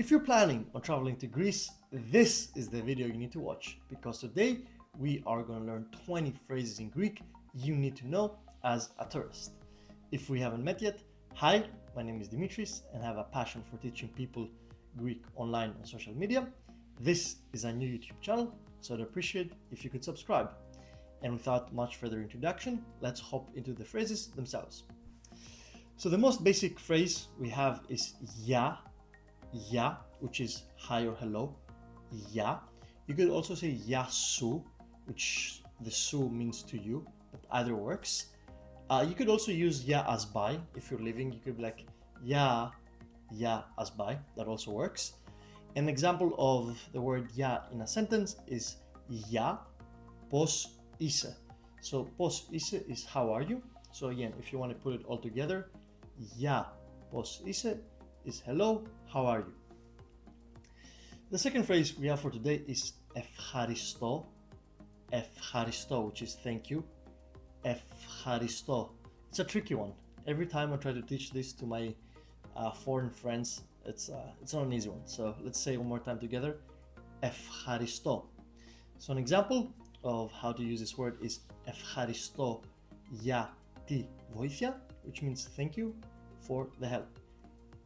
If you're planning on traveling to Greece, this is the video you need to watch because today we are going to learn 20 phrases in Greek you need to know as a tourist. If we haven't met yet, hi, my name is Dimitris and I have a passion for teaching people Greek online on social media. This is a new YouTube channel, so I'd appreciate if you could subscribe. And without much further introduction, let's hop into the phrases themselves. So the most basic phrase we have is ya, which is hi or hello, ya. You could also say ya su, which the su means to you, but either works. You could also use ya as by. If you're leaving, you could be like ya as by. That also works. An example of the word ya in a sentence is ya pos είσαι. So pos είσαι is how are you. So again, if you want to put it all together, ya pos είσαι is hello, how are you? The second phrase we have for today is ευχαριστώ, which is thank you. Ευχαριστώ. It's a tricky one. Every time I try to teach this to my foreign friends, it's not an easy one. So let's say it one more time together. Ευχαριστώ. So an example of how to use this word is ευχαριστώ για τη βοήθεια, which means thank you for the help.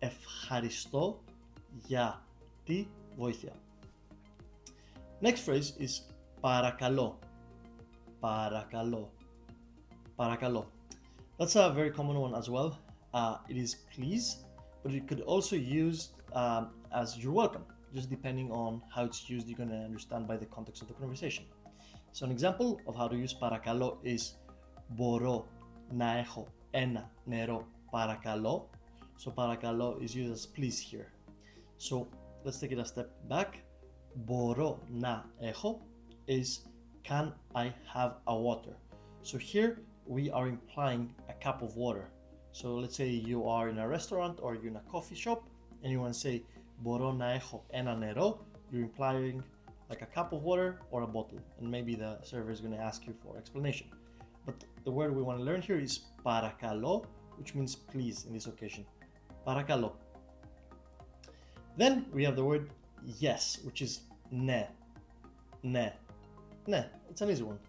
Ευχαριστώ για τη βοήθεια. Next phrase is παρακαλώ. That's a very common one as well. It is please, but it could also use as you're welcome. Just depending on how it's used, you're going to understand by the context of the conversation. So an example of how to use παρακαλώ is μπορώ να έχω ένα νερό παρακαλώ. So παρακαλώ is used as please here. So let's take it a step back. Μπορώ να έχω is can I have a water. So here we are implying a cup of water. So let's say you are in a restaurant or you're in a coffee shop and you want to say μπορώ να έχω ένα νερό, you're implying like a cup of water or a bottle, and maybe the server is going to ask you for explanation. But the word we want to learn here is παρακαλώ, which means please in this occasion. Παρακαλώ. Then we have the word yes, which is ναι. It's an easy one.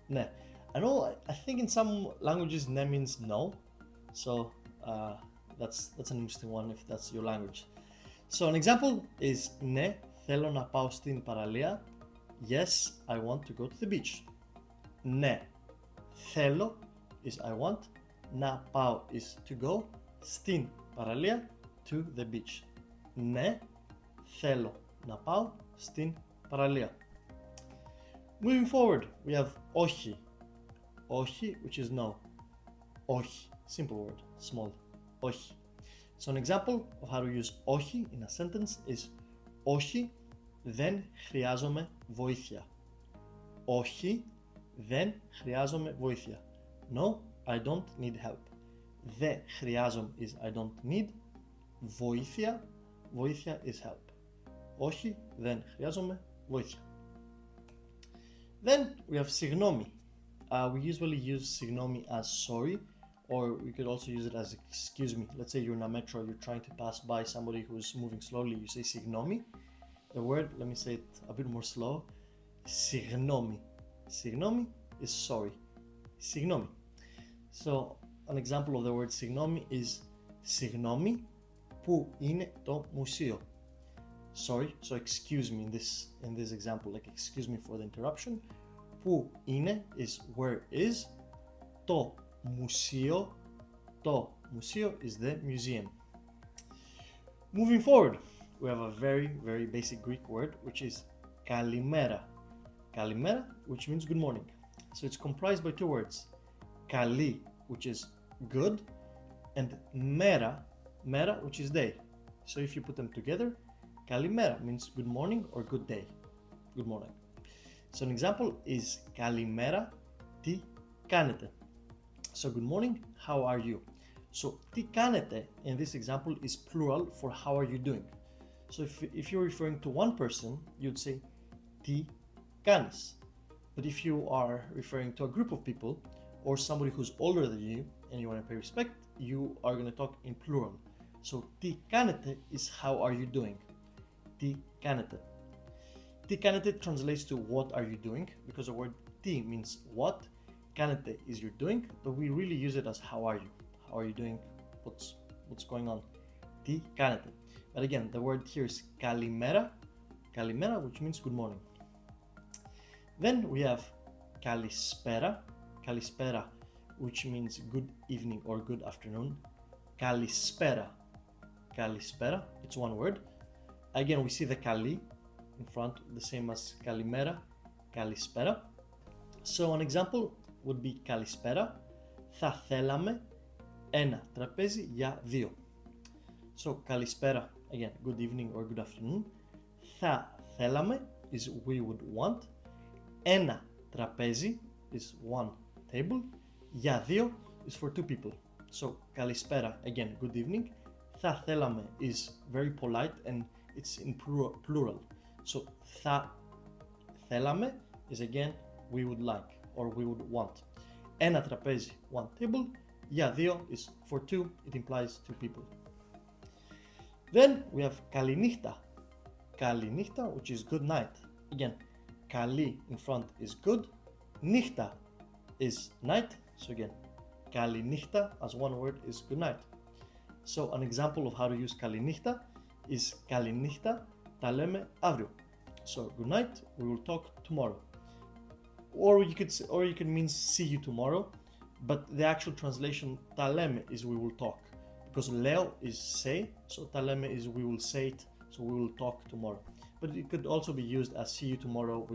Ναι. I think in some languages ναι means no, so that's an interesting one if that's your language. So an example is ναι, θέλω να πάω στην παραλία. Yes, I want to go to the beach. Ναι, θέλω is I want, να πάω is to go, στην παραλία to the beach. Ναι, θέλω να πάω στην παραλία. Moving forward, we have όχι, which is no. Όχι, simple word, small. Όχι. So an example of how to use όχι in a sentence is όχι, δεν χρειάζομαι βοήθεια. Όχι, δεν χρειάζομαι βοήθεια. No, I don't need help. Δεν χρειάζομαι is I don't need. Βοήθεια is help. Όχι, δεν χρειάζομαι βοήθεια. Then we have συγγνώμη. We usually use συγγνώμη as sorry, or we could also use it as excuse me. Let's say you're in a metro, you're trying to pass by somebody who's moving slowly, you say συγγνώμη. The word, let me say it a bit more slow. Συγγνώμη. Συγγνώμη is sorry. Συγγνώμη. So an example of the word συγγνώμη is συγγνώμη, πού είναι το μουσείο? Sorry, so excuse me in this example, like excuse me for the interruption. Πού είναι is where is. Το μουσείο is the museum. Moving forward, we have a very, very basic Greek word, which is kalimera. Kalimera, which means good morning. So it's comprised by two words. Kali, which is good, and mera, which is day. So if you put them together, kalimera means good morning or good day. Good morning. So an example is kalimera, τι κάνετε? So good morning, how are you? So τι κάνετε in this example is plural for how are you doing. So if you're referring to one person, you'd say τι κάνεις. But if you are referring to a group of people or somebody who's older than you and you want to pay respect, you are going to talk in plural. So τι κάνετε is how are you doing. Τι κάνετε. Τι κάνετε translates to what are you doing, because the word τι means what, κάνετε is you're doing, but we really use it as how are you. How are you doing? What's going on? Τι κάνετε. But again, the word here is kalimera, which means good morning. Then we have kalispera, which means good evening or good afternoon. Kalispera, it's one word. Again, we see the kali in front, the same as kalimera, kalispera. So an example would be kalispera. Θα θέλαμε ένα τραπέζι για δύο. So kalispera, again, good evening or good afternoon. Θα θέλαμε is we would want. Ένα τραπέζι is one table. Για δύο is for two people. So kalispera, again, good evening. Θα θέλαμε is very polite and it's in plural. So θα θέλαμε is again we would like or we would want. Ένα τραπέζι, one table. Για δύο is for two, it implies two people. Then we have kalinihta, which is good night. Again, kali in front is good, nihta is night, so again, kalinihta as one word is good night. So an example of how to use kalinihta is kalinihta, τα λέμε αύριο. So good night, we will talk tomorrow. Or you could mean see you tomorrow, but the actual translation τα λέμε is we will talk, because λέω is say, so τα λέμε is we will say it, so we will talk tomorrow. But it could also be used as see you tomorrow,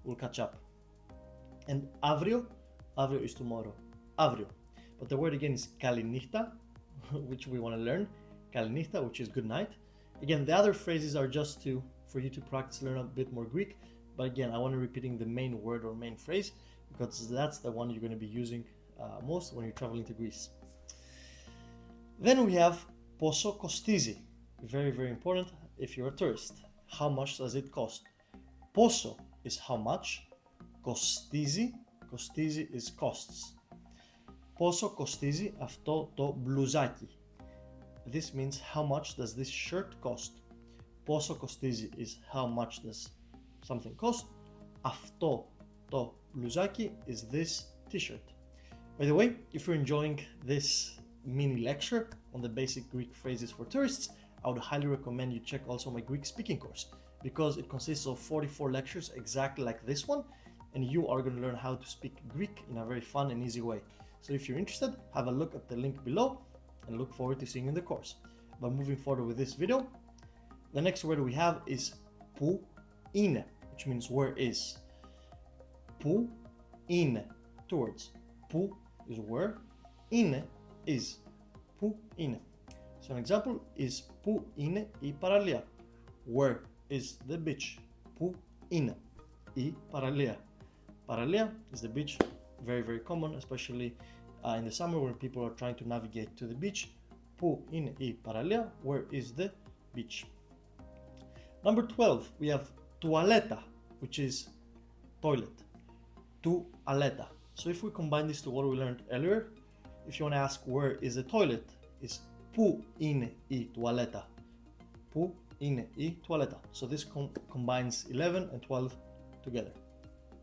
we'll catch up. And αύριο is tomorrow, αύριο. But the word again is kalinihta, which we want to learn, kalinihta, which is good night. Again, the other phrases are just for you to practice, learn a bit more Greek. But again, I want to repeating the main word or main phrase, because that's the one you're going to be using most when you're traveling to Greece. Then we have πόσο κοστίζει. Very, very important if you're a tourist. How much does it cost? Πόσο is how much. Κοστίζει is costs. Πόσο κοστίζει αυτό το μπλουζάκι. This means how much does this shirt cost. Πόσο κοστίζει is how much does something cost. Αυτό το μπλουζάκι is this t-shirt. By the way, if you're enjoying this mini lecture on the basic Greek phrases for tourists, I would highly recommend you check also my Greek speaking course, because it consists of 44 lectures exactly like this one, and you are going to learn how to speak Greek in a very fun and easy way. So if you're interested, have a look at the link below and look forward to seeing you in the course. But moving forward with this video, the next word we have is που είναι, which means where is. Που είναι, two words. Που is where, είναι is. Που είναι. So an example is που είναι η παραλία. Where is the beach? Που είναι η παραλία. Παραλία is the beach, very, very common, especially in the summer when people are trying to navigate to the beach. Που είναι η παραλία, where is the beach? Number 12, we have toaleta, which is toilet. Toaleta. So if we combine this to what we learned earlier, if you want to ask where is the toilet, is που είναι η toaleta. Που είναι η toaleta. So this combines 11 and 12 together.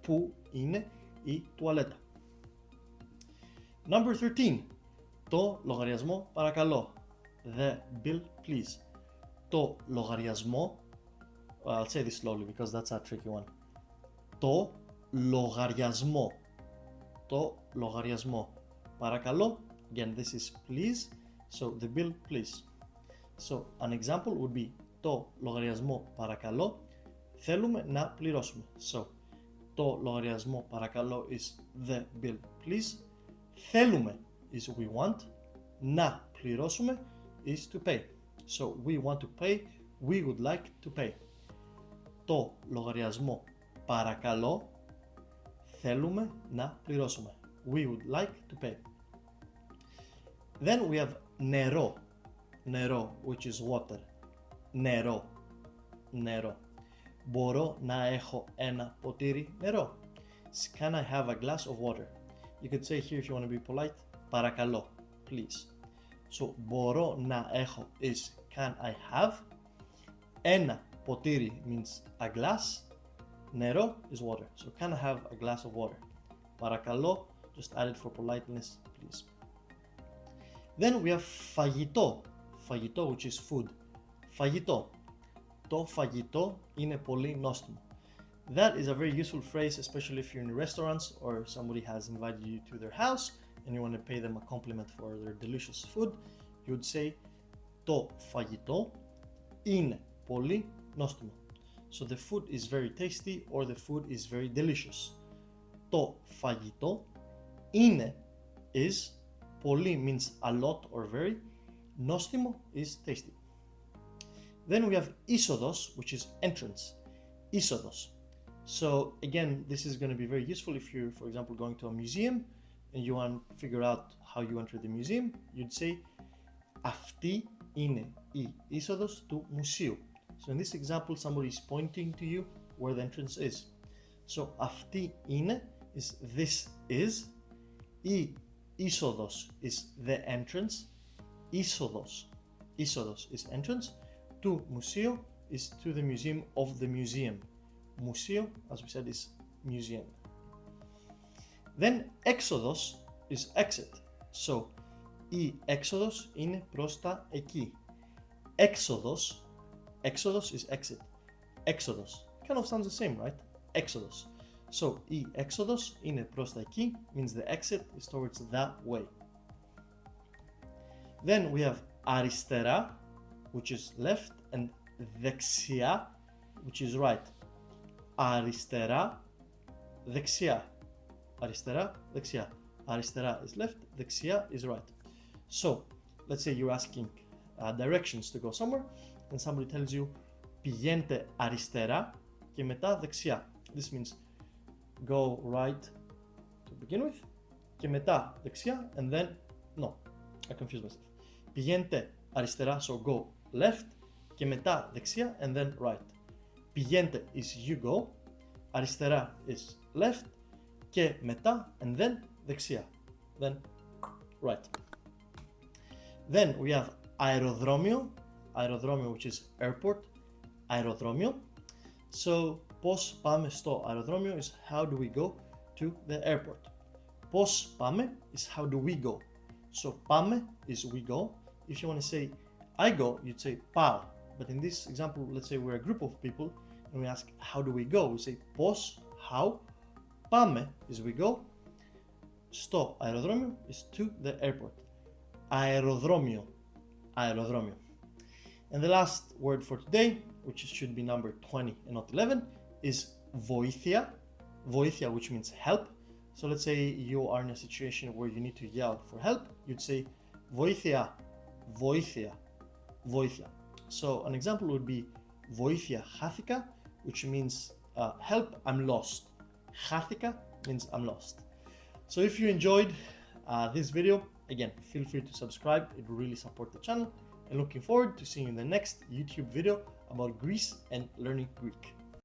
Που είναι η toaleta. Number 13. Το λογαριασμό παρακαλώ. The bill please. Το λογαριασμό, I'll say this slowly because that's a tricky one. Το λογαριασμό. Το λογαριασμό. Παρακαλώ. Again, this is please. So the bill please. So an example would be το λογαριασμό παρακαλώ. Θέλουμε να πληρώσουμε. So το λογαριασμό παρακαλώ is the bill please. Θέλουμε is we want. Να πληρώσουμε is to pay. So we want to pay, we would like to pay. Το λογαριασμό παρακαλώ. Θέλουμε να πληρώσουμε. We would like to pay. Then we have νερό. Νερό, which is water. Νερό. Νερό. Μπορώ να έχω ένα ποτήρι νερό. Can I have a glass of water? You could say here if you want to be polite, παρακαλώ, please. So μπορώ να έχω is can I have. Ένα Potiri means a glass. Nero is water. So can I have a glass of water? Παρακαλώ, just add it for politeness, please. Then we have φαγητό. Φαγητό, which is food. Φαγητό. Το φαγητό είναι πολύ νόστιμο. That is a very useful phrase, especially if you're in restaurants or somebody has invited you to their house and you want to pay them a compliment for their delicious food. You would say το φαγητό είναι πολύ νόστιμο. So the food is very tasty or the food is very delicious. Το φαγητό είναι is, πολύ means a lot or very, νόστιμο is tasty. Then we have είσοδος, which is entrance. Είσοδος. So again, this is going to be very useful if you're, for example, going to a museum and you want to figure out how you enter the museum. You'd say αυτή είναι η είσοδος του μουσείου. So in this example, somebody is pointing to you where the entrance is. So αυτή είναι is this is. Η είσοδος is the entrance. Είσοδος is entrance. Του μουσείου is to the museum of the museum. Museo, as we said, is museum. Then έξοδος is exit. So η έξοδος είναι προς τα εκεί. Έξοδος is exit. Έξοδος kind of sounds the same, right? Έξοδος. So η έξοδος είναι προς τα εκεί means the exit is towards that way. Then we have αριστερά, which is left, and δεξιά, which is right. Αριστερά, δεξιά. Αριστερά, δεξιά. Αριστερά is left, δεξιά is right. So, let's say you're asking directions to go somewhere and somebody tells you πηγαίνετε αριστερά και μετά δεξιά. This means go right to begin with και μετά δεξιά and then, no, I confused myself. Πηγαίνετε αριστερά, so go left και μετά δεξιά and then right. Πηγαίνετε is you go, αριστερά is left και μετά and then δεξιά, then right. Then we have αεροδρόμιο, which is airport, αεροδρόμιο. So πώς πάμε στο αεροδρόμιο is how do we go to the airport. Πώς πάμε is how do we go. So πάμε is we go. If you want to say I go, you'd say πάω. But in this example, let's say we're a group of people and we ask how do we go, we say πώς, how. Πάμε is we go. Στο αεροδρόμιο is to the airport. Αεροδρόμιο. And the last word for today, which should be number 20 and not 11, is βοήθεια. Βοήθεια, which means help. So let's say you are in a situation where you need to yell for help. You'd say βοήθεια, βοήθεια, βοήθεια. So an example would be βοήθεια χάθηκα, which means help, I'm lost. Χάθηκα means I'm lost. So if you enjoyed this video, again, feel free to subscribe. It will really support the channel. And looking forward to seeing you in the next YouTube video about Greece and learning Greek.